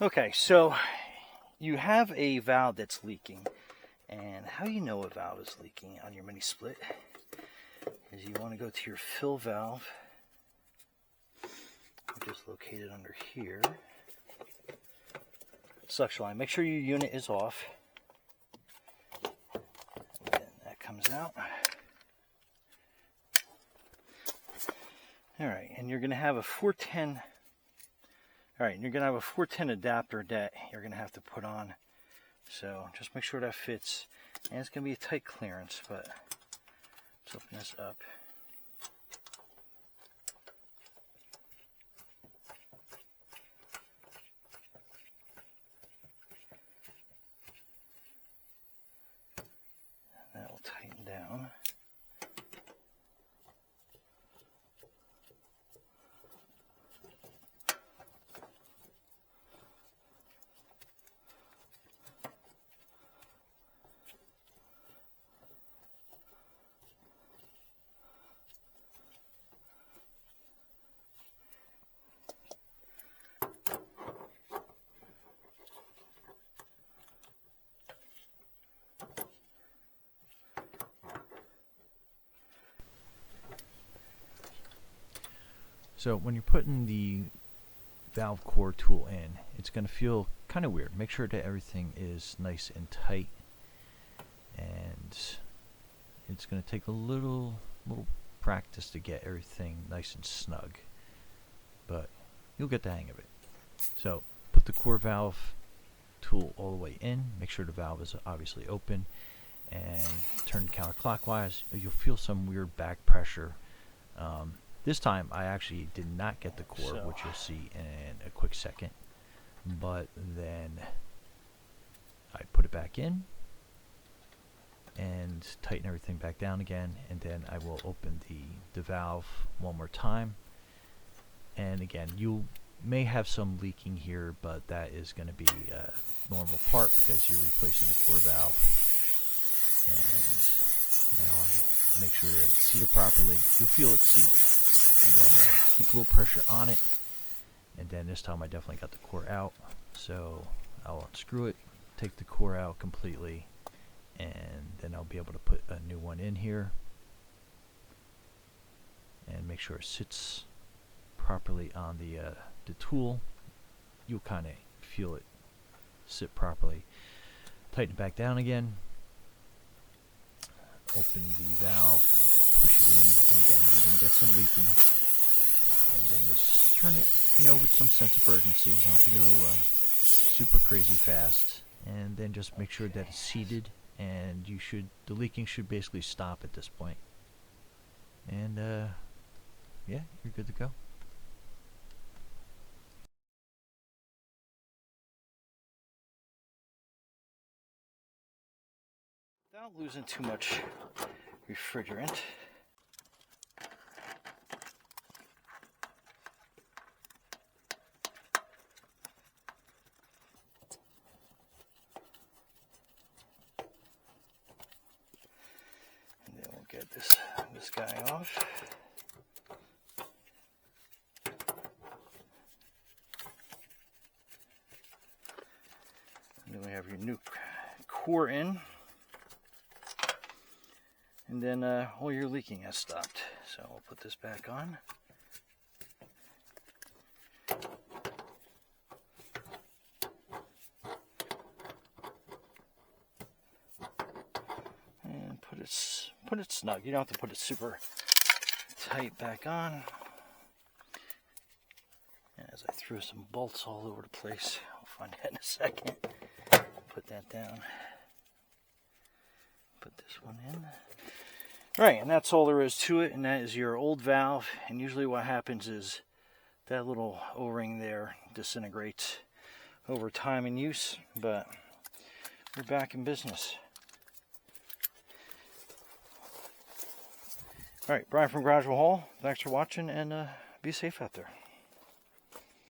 Okay, so you have a valve that's leaking, and how you know a valve is leaking on your mini split is you want to go to your fill valve, which is located under here. Suction line. Make sure your unit is off. And that comes out. All right, and you're going to have a 410. All right, you're going to have a 410 adapter that you're going to have to put on. So just make sure that fits. And it's going to be a tight clearance, but let's open this up. And that will tighten down. So when you're putting the valve core tool in, it's going to feel kind of weird. Make sure that everything is nice and tight, and it's going to take a little practice to get everything nice and snug, but you'll get the hang of it. So put the core valve tool all the way in. Make sure the valve is obviously open, and turn counterclockwise. You'll feel some weird back pressure. This time I actually did not get the core, which you'll see in a quick second, but then I put it back in and tighten everything back down again, and then I will open the valve one more time. And again, you may have some leaking here, but that is going to be a normal part because you're replacing the core valve. And now I make sure that it's seated properly. You'll feel it seat. And then keep a little pressure on it, and then this time I definitely got the core out, so I'll unscrew it, take the core out completely, and then I'll be able to put a new one in here and make sure it sits properly on the tool. You'll kind of feel it sit properly. Tighten it back down again, open the valve, push it in, and again we're going to get some leaking, and then just turn it, with some sense of urgency. You don't have to go super crazy fast, and then just make sure that it's seated, and the leaking should basically stop at this point, and yeah, you're good to go. Without losing too much refrigerant, and then we'll get this guy off. And then we have your new core in. And then all your leaking has stopped. So we'll put this back on. And put it snug. You don't have to put it super tight back on. As I threw some bolts all over the place, I'll find that in a second. Put that down. Put this one in. Right, and that's all there is to it, and that is your old valve. And usually what happens is that little O-ring there disintegrates over time and use, but we're back in business. All right, Brian from Garageville Hall. Thanks for watching, and be safe out there.